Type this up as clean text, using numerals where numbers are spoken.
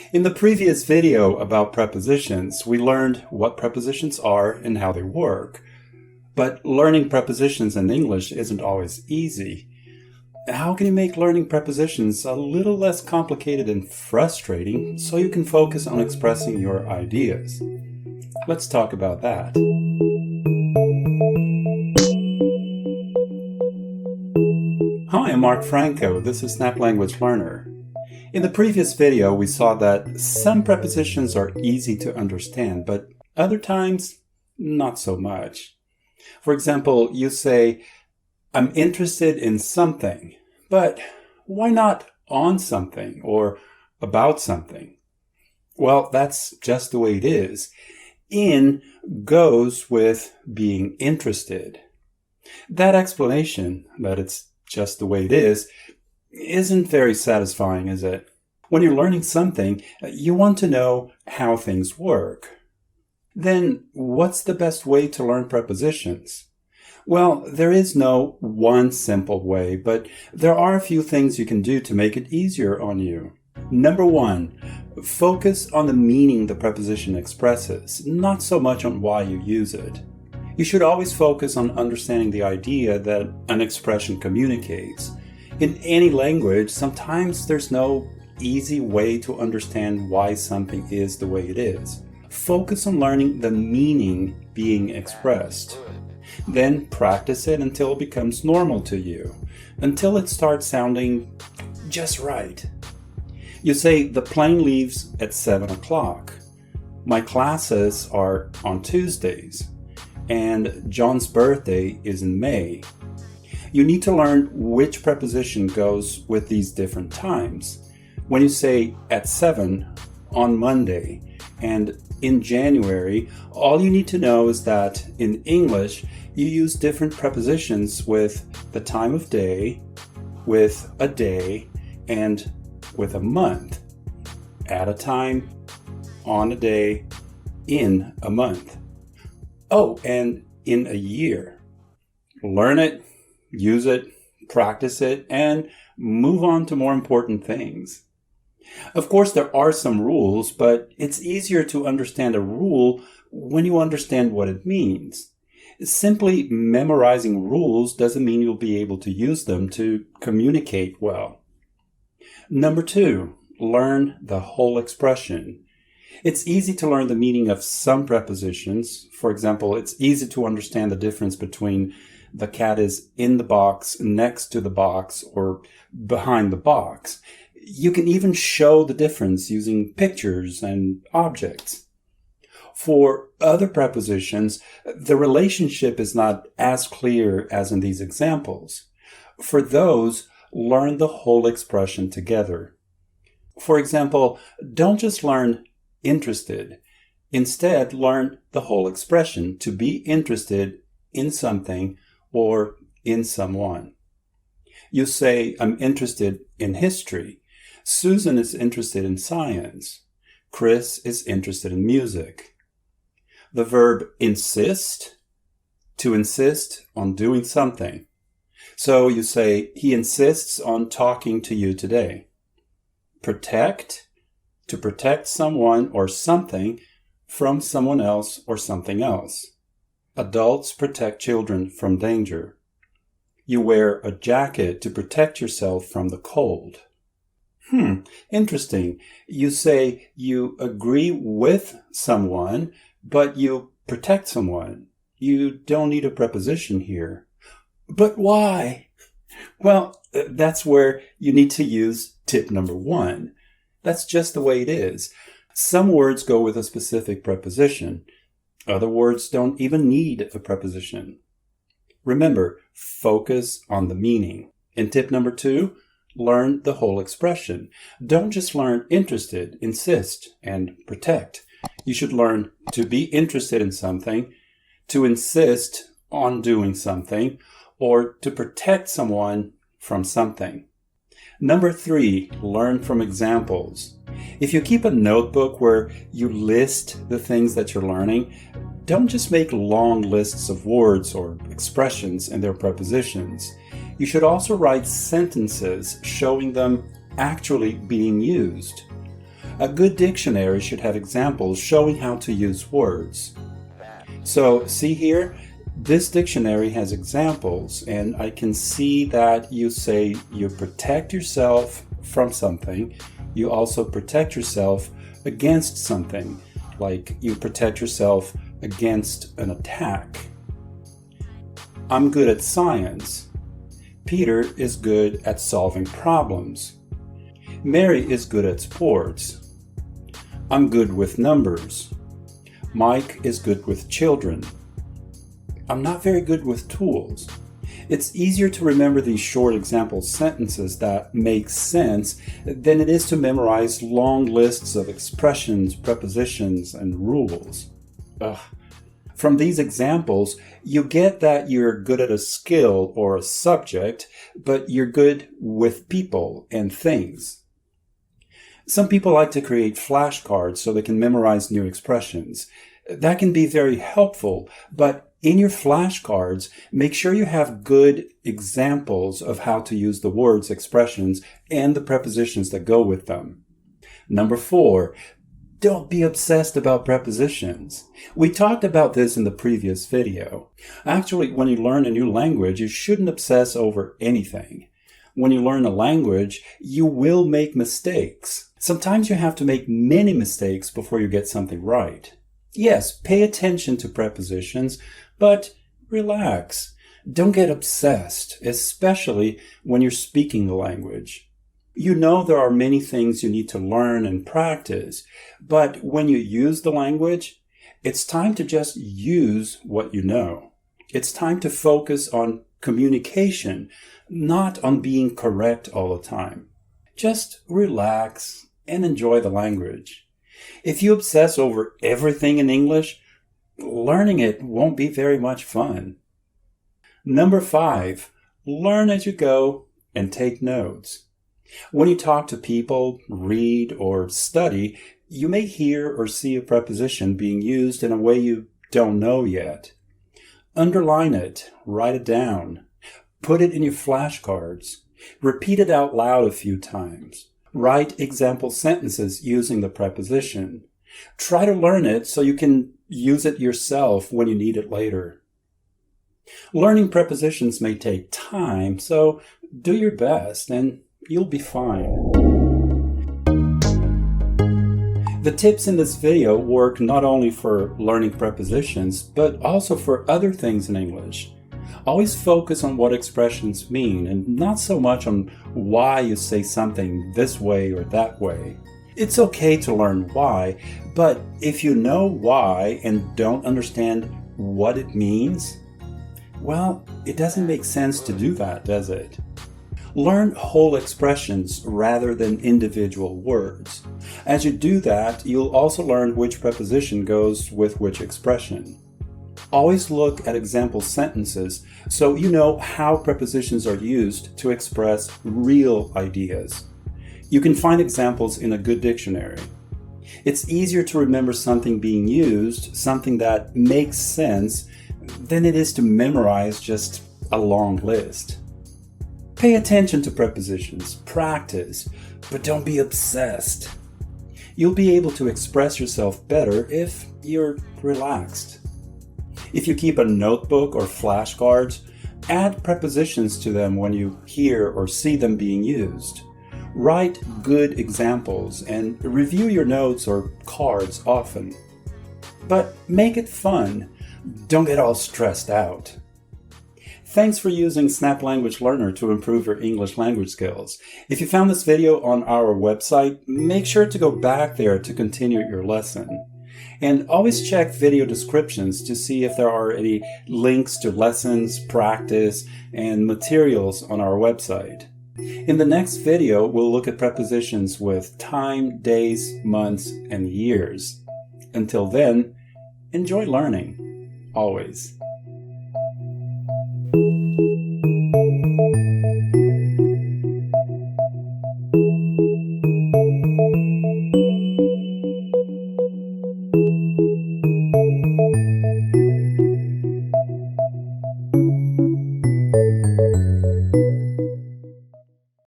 In the previous video about prepositions, we learned what prepositions are and how they work. But learning prepositions in English isn't always easy. How can you make learning prepositions a little less complicated and frustrating so you can focus on expressing your ideas? Let's talk about that. Hi, I'm Mark Franco. This is Snap Language Learner. In the previous video, we saw that some prepositions are easy to understand, but other times, not so much. For example, you say, I'm interested in something, but why not on something or about something? Well, that's just the way it is. In goes with being interested. That explanation, that it's just the way it is, isn't very satisfying, is it? When you're learning something, you want to know how things work. Then, what's the best way to learn prepositions? Well, there is no one simple way, but there are a few things you can do to make it easier on you. Number one, focus on the meaning the preposition expresses, not so much on why you use it. You should always focus on understanding the idea that an expression communicates. In any language, sometimes there's no easy way to understand why something is the way it is. Focus on learning the meaning being expressed. Then practice it until it becomes normal to you, until it starts sounding just right. You say, the plane leaves at 7 o'clock. My classes are on Tuesdays, and John's birthday is in May. You need to learn which preposition goes with these different times. When you say at 7 on Monday and in January, all you need to know is that in English, you use different prepositions with the time of day, with a day, and with a month. At a time, on a day, in a month. Oh, and in a year. Learn it. Use it, practice it, and move on to more important things. Of course, there are some rules, but it's easier to understand a rule when you understand what it means. Simply memorizing rules doesn't mean you'll be able to use them to communicate well. Number two, learn the whole expression. It's easy to learn the meaning of some prepositions. For example, it's easy to understand the difference between the cat is in the box, next to the box, or behind the box. You can even show the difference using pictures and objects. For other prepositions, the relationship is not as clear as in these examples. For those, learn the whole expression together. For example, don't just learn interested. Instead, learn the whole expression, to be interested in something or in someone. You say, I'm interested in history. Susan is interested in science. Chris is interested in music. The verb insist, to insist on doing something. So you say, he insists on talking to you today. Protect, to protect someone or something from someone else or something else. Adults protect children from danger. You wear a jacket to protect yourself from the cold. Interesting. You say you agree with someone, but you protect someone. You don't need a preposition here. But why? Well, that's where you need to use tip number one. That's just the way it is. Some words go with a specific preposition. Other words don't even need a preposition. Remember, focus on the meaning. In tip number two, learn the whole expression. Don't just learn interested, insist, and protect. You should learn to be interested in something, to insist on doing something, or to protect someone from something. Number three, learn from examples. If you keep a notebook where you list the things that you're learning, don't just make long lists of words or expressions and their prepositions. You should also write sentences showing them actually being used. A good dictionary should have examples showing how to use words. So see here, this dictionary has examples, and I can see that you say you protect yourself from something. You also protect yourself against something, like you protect yourself against an attack. I'm good at science. Peter is good at solving problems. Mary is good at sports. I'm good with numbers. Mike is good with children. I'm not very good with tools. It's easier to remember these short example sentences that make sense than it is to memorize long lists of expressions, prepositions, and rules. From these examples, you get that you're good at a skill or a subject, but you're good with people and things. Some people like to create flashcards so they can memorize new expressions. That can be very helpful, but in your flashcards, make sure you have good examples of how to use the words, expressions, and the prepositions that go with them. Number 4, don't be obsessed about prepositions. We talked about this in the previous video. Actually, when you learn a new language, you shouldn't obsess over anything. When you learn a language, you will make mistakes. Sometimes you have to make many mistakes before you get something right. Yes, pay attention to prepositions, but relax. Don't get obsessed, especially when you're speaking the language. You know there are many things you need to learn and practice, but when you use the language, it's time to just use what you know. It's time to focus on communication, not on being correct all the time. Just relax and enjoy the language. If you obsess over everything in English, learning it won't be very much fun. Number 5, learn as you go and take notes. When you talk to people, read, or study, you may hear or see a preposition being used in a way you don't know yet. Underline it, write it down, put it in your flashcards, repeat it out loud a few times. Write example sentences using the preposition. Try to learn it so you can use it yourself when you need it later. Learning prepositions may take time, so do your best and you'll be fine. The tips in this video work not only for learning prepositions, but also for other things in English. Always focus on what expressions mean and not so much on why you say something this way or that way. It's okay to learn why, but if you know why and don't understand what it means, well, it doesn't make sense to do that, does it? Learn whole expressions rather than individual words. As you do that, you'll also learn which preposition goes with which expression. Always look at example sentences so you know how prepositions are used to express real ideas. You can find examples in a good dictionary. It's easier to remember something being used, something that makes sense, than it is to memorize just a long list. Pay attention to prepositions, practice, but don't be obsessed. You'll be able to express yourself better if you're relaxed. If you keep a notebook or flashcards, add prepositions to them when you hear or see them being used. Write good examples and review your notes or cards often. But make it fun. Don't get all stressed out. Thanks for using Snap Language Learner to improve your English language skills. If you found this video on our website, make sure to go back there to continue your lesson. And always check video descriptions to see if there are any links to lessons, practice, and materials on our website. In the next video, we'll look at prepositions with time, days, months, and years. Until then, enjoy learning. Always.